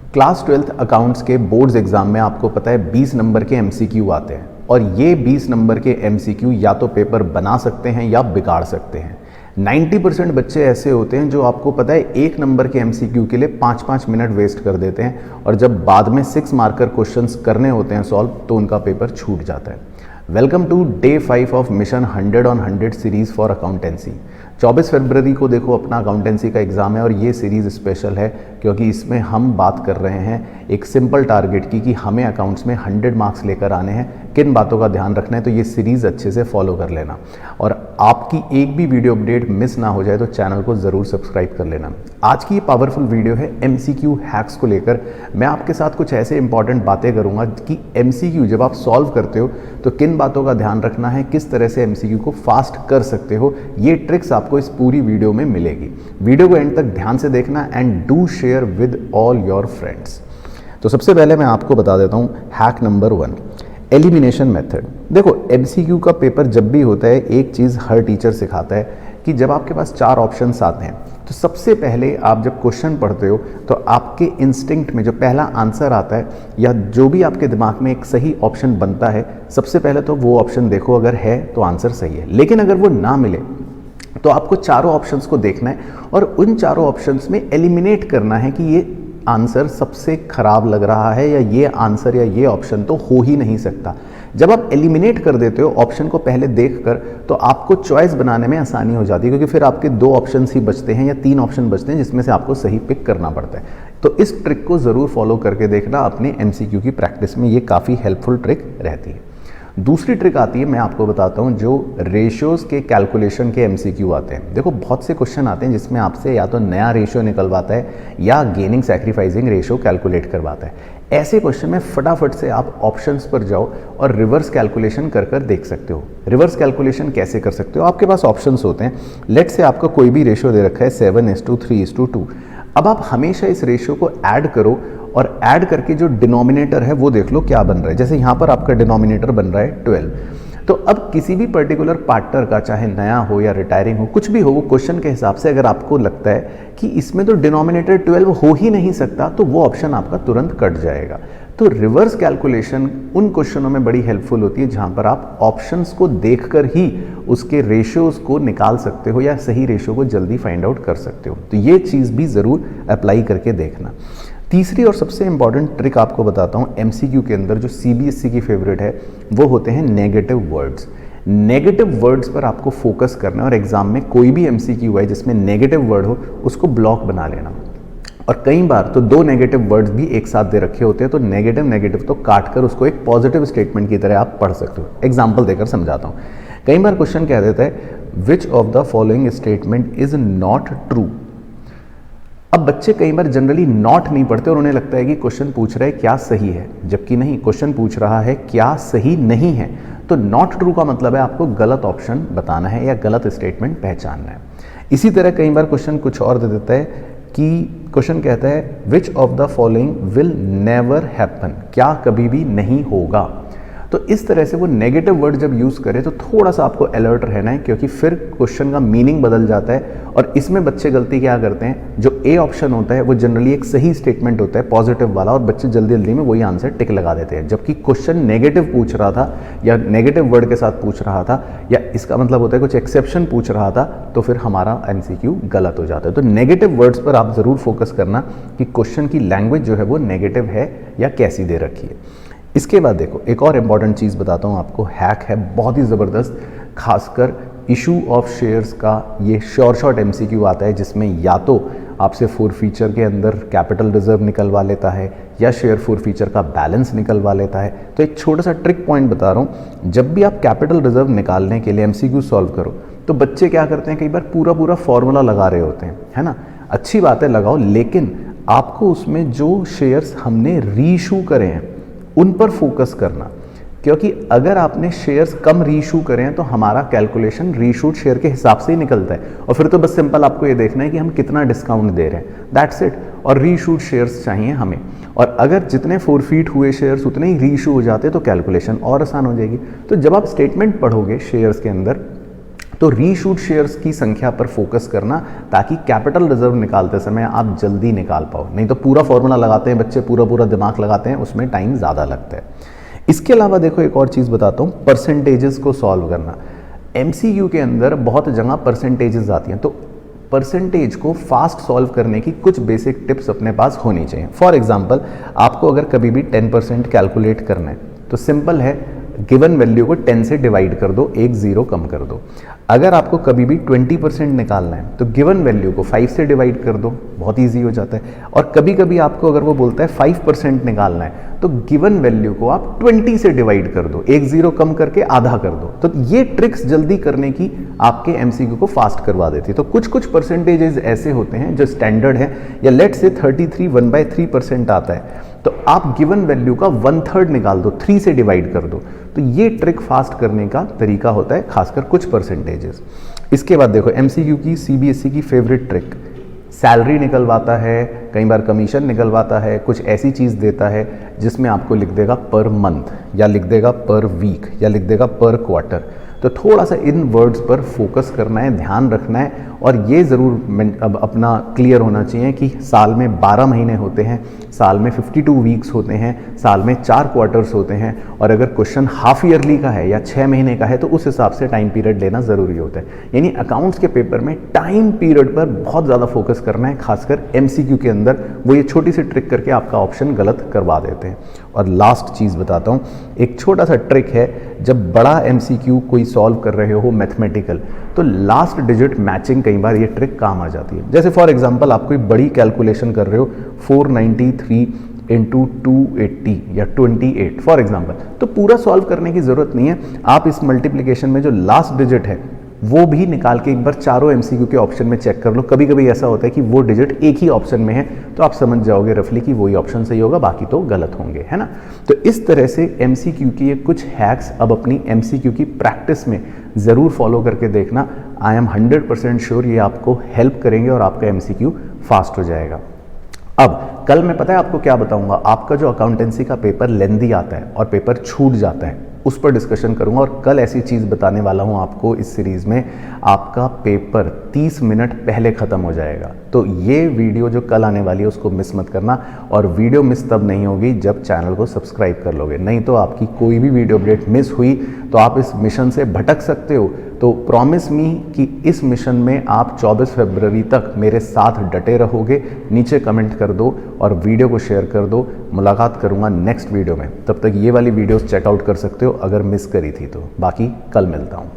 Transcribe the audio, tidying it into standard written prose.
Class 12th accounts के boards exam में आपको पता है 20 नंबर के एमसीक्यू आते हैं और ये 20 नंबर के एमसीक्यू या तो पेपर बना सकते हैं या बिगाड़ सकते हैं। 90% बच्चे ऐसे होते हैं जो आपको पता है 1 नंबर के एमसीक्यू के लिए 5-5 मिनट वेस्ट कर देते हैं और जब बाद में 6 मार्कर क्वेश्चंस करने होते हैं सॉल्व तो उनका पेपर छूट जाता है। Welcome to day 5 of mission 100 on 100 series for accountancy. 24 फरवरी को देखो अपना अकाउंटेंसी का एग्ज़ाम है और ये सीरीज़ स्पेशल है क्योंकि इसमें हम बात कर रहे हैं एक सिंपल टारगेट की कि हमें अकाउंट्स में 100 मार्क्स लेकर आने हैं। किन बातों का ध्यान रखना है तो ये सीरीज़ अच्छे से फॉलो कर लेना और आपकी एक भी वीडियो अपडेट मिस ना हो जाए तो चैनल को ज़रूर सब्सक्राइब कर लेना। आज की ये पावरफुल वीडियो है एमसीक्यू हैक्स को लेकर। मैं आपके साथ कुछ ऐसे इंपॉर्टेंट बातें करूँगा कि एमसीक्यू जब आप सॉल्व करते हो तो किन बातों का ध्यान रखना है, किस तरह से एमसीक्यू को फास्ट कर सकते हो, ये ट्रिक्स आपको इस पूरी वीडियो में मिलेगी। वीडियो को एंड तक ध्यान से देखना and do share with all your friends. तो सबसे पहले मैं आपको बता देता हूँ हैक नंबर 1, एलिमिनेशन मेथड। देखो एमसीक्यू का पेपर जब भी होता है एक चीज़ हर टीचर सिखाता है कि जब आपके पास 4 ऑप्शंस आते हैं तो सबसे पहले आप जब क्वेश्चन पढ़ते हो तो आपके इंस्टिंक्ट में जो पहला आंसर आता है या जो भी आपके दिमाग में एक सही ऑप्शन बनता है सबसे पहले तो वो ऑप्शन देखो, अगर है तो आंसर सही है। लेकिन अगर वो ना मिले तो आपको चारों ऑप्शंस को देखना है और उन चारों ऑप्शंस में एलिमिनेट करना है कि ये आंसर सबसे खराब लग रहा है या ये आंसर या ये ऑप्शन तो हो ही नहीं सकता। जब आप एलिमिनेट कर देते हो ऑप्शन को पहले देखकर तो आपको चॉइस बनाने में आसानी हो जाती है क्योंकि फिर आपके 2 ऑप्शंस ही बचते हैं या 3 ऑप्शन बचते हैं जिसमें से आपको सही पिक करना पड़ता है। तो इस ट्रिक को ज़रूर फॉलो करके देखना अपने एमसीक्यू की प्रैक्टिस में, ये काफ़ी हेल्पफुल ट्रिक रहती है। दूसरी ट्रिक आती है, मैं आपको बताता हूँ, जो रेशियोज़ के कैलकुलेशन के एमसीक्यू आते हैं। देखो बहुत से क्वेश्चन आते हैं जिसमें आपसे या तो नया रेशियो निकलवाता है या गेनिंग सैक्रिफाइसिंग रेशियो कैलकुलेट करवाता है। ऐसे क्वेश्चन में फटाफट से आप ऑप्शंस पर जाओ और रिवर्स कैलकुलेशन कर देख सकते हो। रिवर्स कैलकुलेशन कैसे कर सकते हो? आपके पास ऑप्शंस होते हैं, लेट से आपका कोई भी रेशियो दे रखा है 7:3:2। अब आप हमेशा इस रेशियो को ऐड करो और ऐड करके जो डिनोमिनेटर है वो देख लो क्या बन रहा है। जैसे यहाँ पर आपका डिनोमिनेटर बन रहा है 12। तो अब किसी भी पर्टिकुलर पार्टनर का, चाहे नया हो या रिटायरिंग हो, कुछ भी हो, वो क्वेश्चन के हिसाब से अगर आपको लगता है कि इसमें तो डिनोमिनेटर 12 हो ही नहीं सकता तो वो ऑप्शन आपका तुरंत कट जाएगा। तो रिवर्स कैलकुलेशन उन क्वेश्चनों में बड़ी हेल्पफुल होती है जहां पर आप ऑप्शंस को देखकर ही उसके रेशियोज को निकाल सकते हो या सही रेशियो को जल्दी फाइंड आउट कर सकते हो। तो ये चीज़ भी ज़रूर अप्लाई करके देखना। तीसरी और सबसे इंपॉर्टेंट ट्रिक आपको बताता हूँ एमसीक्यू के अंदर, जो सीबीएसई की फेवरेट है, वो होते हैं नेगेटिव वर्ड्स। नेगेटिव वर्ड्स पर आपको फोकस करना है और एग्जाम में कोई भी एमसीक्यू है जिसमें नेगेटिव वर्ड हो उसको ब्लॉक बना लेना। और कई बार तो 2 नेगेटिव वर्ड्स भी एक साथ दे रखे होते हैं तो नेगेटिव तो काट कर उसको एक पॉजिटिव स्टेटमेंट की तरह आप पढ़ सकते हो। एग्जाम्पल देकर समझाता हूँ। कई बार क्वेश्चन कह देता है which of the following statement is not true. अब बच्चे कई बार जनरली नॉट नहीं पढ़ते और उन्हें लगता है कि क्वेश्चन पूछ रहा है क्या सही है, जबकि नहीं, क्वेश्चन पूछ रहा है क्या सही नहीं है। तो नॉट ट्रू का मतलब है आपको गलत ऑप्शन बताना है या गलत स्टेटमेंट पहचानना है। इसी तरह कई बार क्वेश्चन कुछ और दे देता है कि क्वेश्चन कहता है which of the following will never happen, क्या कभी भी नहीं होगा। तो इस तरह से वो नेगेटिव वर्ड जब यूज़ करे तो थोड़ा सा आपको अलर्ट रहना है क्योंकि फिर क्वेश्चन का मीनिंग बदल जाता है। और इसमें बच्चे गलती क्या करते हैं, जो ए ऑप्शन होता है वो जनरली एक सही स्टेटमेंट होता है पॉजिटिव वाला और बच्चे जल्दी जल्दी में वही आंसर टिक लगा देते हैं, जबकि क्वेश्चन नेगेटिव पूछ रहा था या नेगेटिव वर्ड के साथ पूछ रहा था या इसका मतलब होता है कुछ एक्सेप्शन पूछ रहा था तो फिर हमारा एमसीक्यू गलत हो जाता है। तो नेगेटिव वर्ड्स पर आप ज़रूर फोकस करना कि क्वेश्चन की लैंग्वेज जो है वो नेगेटिव है या कैसी दे रखी है। इसके बाद देखो एक और इम्पॉर्टेंट चीज़ बताता हूँ आपको, हैक है बहुत ही ज़बरदस्त, खासकर इशू ऑफ शेयर्स का। ये शॉर्ट एमसीक्यू आता है जिसमें या तो आपसे फोर फीचर के अंदर कैपिटल रिजर्व निकलवा लेता है या शेयर फोर फीचर का बैलेंस निकलवा लेता है। तो एक छोटा सा ट्रिक पॉइंट बता रहा हूँ, जब भी आप कैपिटल रिजर्व निकालने के लिए एमसीक्यू सॉल्व करो तो बच्चे क्या करते हैं, कई बार पूरा फॉर्मूला लगा रहे होते हैं, है ना। अच्छी बात है लगाओ, लेकिन आपको उसमें जो शेयर्स हमने रीइशू करे हैं उन पर फोकस करना, क्योंकि अगर आपने शेयर्स कम रीइशू करें हैं तो हमारा कैलकुलेशन रीइशूड शेयर के हिसाब से ही निकलता है और फिर तो बस सिंपल आपको ये देखना है कि हम कितना डिस्काउंट दे रहे हैं, दैट्स इट। और रीइशूड शेयर्स चाहिए हमें, और अगर जितने फोरफीट हुए शेयर्स उतने ही रीइशू हो जाते तो कैलकुलेशन और आसान हो जाएगी। तो जब आप स्टेटमेंट पढ़ोगे शेयर्स के अंदर तो रीशूट शेयर्स की संख्या पर फोकस करना, ताकि कैपिटल रिजर्व निकालते समय आप जल्दी निकाल पाओ। नहीं तो पूरा फॉर्मूला लगाते हैं बच्चे, पूरा पूरा दिमाग लगाते हैं, उसमें टाइम ज़्यादा लगता है। इसके अलावा देखो एक और चीज़ बताता हूँ, परसेंटेजेस को सॉल्व करना। एमसीक्यू के अंदर बहुत जगह परसेंटेजेस आती हैं, तो परसेंटेज को फास्ट सॉल्व करने की कुछ बेसिक टिप्स अपने पास होनी चाहिए। फॉर एग्जांपल, आपको अगर कभी भी 10% कैलकुलेट करना है तो सिंपल है, गिवन वैल्यू को 10 से डिवाइड कर दो, एक जीरो कम कर दो। अगर आपको कभी भी 20% निकालना है तो गिवन वैल्यू को 5 से डिवाइड कर दो, बहुत ईजी हो जाता है। और कभी कभी आपको अगर वो बोलता है 5% निकालना है तो गिवन वैल्यू को आप 20 से डिवाइड कर दो, एक जीरो कम करके आधा कर दो। तो ये ट्रिक्स जल्दी करने की आपके एमसीक्यू को फास्ट करवा देती है। तो कुछ कुछ परसेंटेजेस ऐसे होते हैं जो स्टैंडर्ड है, या लेट से 33 1/3% आता है, तो आप गिवन वैल्यू का 1/3 निकाल दो, 3 से डिवाइड कर दो। तो ये ट्रिक फास्ट करने का तरीका होता है, खासकर कुछ परसेंटेजेस। इसके बाद देखो एमसीक्यू की सीबीएसई की फेवरेट ट्रिक, सैलरी निकलवाता है, कई बार कमीशन निकलवाता है, कुछ ऐसी चीज़ देता है जिसमें आपको लिख देगा पर मंथ, या लिख देगा पर वीक, या लिख देगा पर क्वार्टर। तो थोड़ा सा इन वर्ड्स पर फोकस करना है, ध्यान रखना है, और ये ज़रूर अब अपना क्लियर होना चाहिए कि साल में 12 महीने होते हैं, साल में 52 वीक्स होते हैं, साल में 4 क्वार्टर्स होते हैं, और अगर क्वेश्चन हाफ ईयरली का है या 6 महीने का है तो उस हिसाब से टाइम पीरियड लेना ज़रूरी होता है। यानी अकाउंट्स के पेपर में टाइम पीरियड पर बहुत ज़्यादा फोकस करना है, खासकर एमसीक्यू के अंदर वो ये छोटी सी ट्रिक करके आपका ऑप्शन गलत करवा देते हैं। और लास्ट चीज़ बताता हूँ, एक छोटा सा ट्रिक है, जब बड़ा एमसीक्यू कोई सॉल्व कर रहे हो मैथमेटिकल, तो लास्ट डिजिट मैचिंग कई बार ये ट्रिक काम आ जाती है। जैसे फॉर एग्जांपल आप कोई बड़ी कैलकुलेशन कर रहे हो, 493 इंटू 280 या 28 फॉर एग्जांपल, तो पूरा सॉल्व करने की ज़रूरत नहीं है। आप इस मल्टीप्लिकेशन में जो लास्ट डिजिट है वो भी निकाल के एक बार चारों एमसीक्यू के ऑप्शन में चेक कर लो। कभी कभी ऐसा होता है कि वो डिजिट एक ही ऑप्शन में है, तो आप समझ जाओगे रफली कि वही ऑप्शन सही होगा, बाकी तो गलत होंगे, है ना। तो इस तरह से एमसीक्यू की ये कुछ हैक्स अब अपनी एमसीक्यू की प्रैक्टिस में ज़रूर फॉलो करके देखना। आई एम 100% श्योर ये आपको हेल्प करेंगे और आपका एमसीक्यू फास्ट हो जाएगा। अब कल मैं पता है आपको क्या बताऊंगा, आपका जो अकाउंटेंसी का पेपर लेंदी आता है और पेपर छूट जाता है, उस पर डिस्कशन करूंगा। और कल ऐसी चीज़ बताने वाला हूं आपको इस सीरीज़ में, आपका पेपर 30 मिनट पहले ख़त्म हो जाएगा। तो ये वीडियो जो कल आने वाली है उसको मिस मत करना, और वीडियो मिस तब नहीं होगी जब चैनल को सब्सक्राइब कर लोगे, नहीं तो आपकी कोई भी वीडियो अपडेट मिस हुई तो आप इस मिशन से भटक सकते हो। तो प्रॉमिस मी कि इस मिशन में आप 24 फरवरी तक मेरे साथ डटे रहोगे। नीचे कमेंट कर दो और वीडियो को शेयर कर दो। मुलाकात करूंगा नेक्स्ट वीडियो में, तब तक ये वाली वीडियोस चेकआउट कर सकते हो अगर मिस करी थी तो। बाकी कल मिलता हूँ।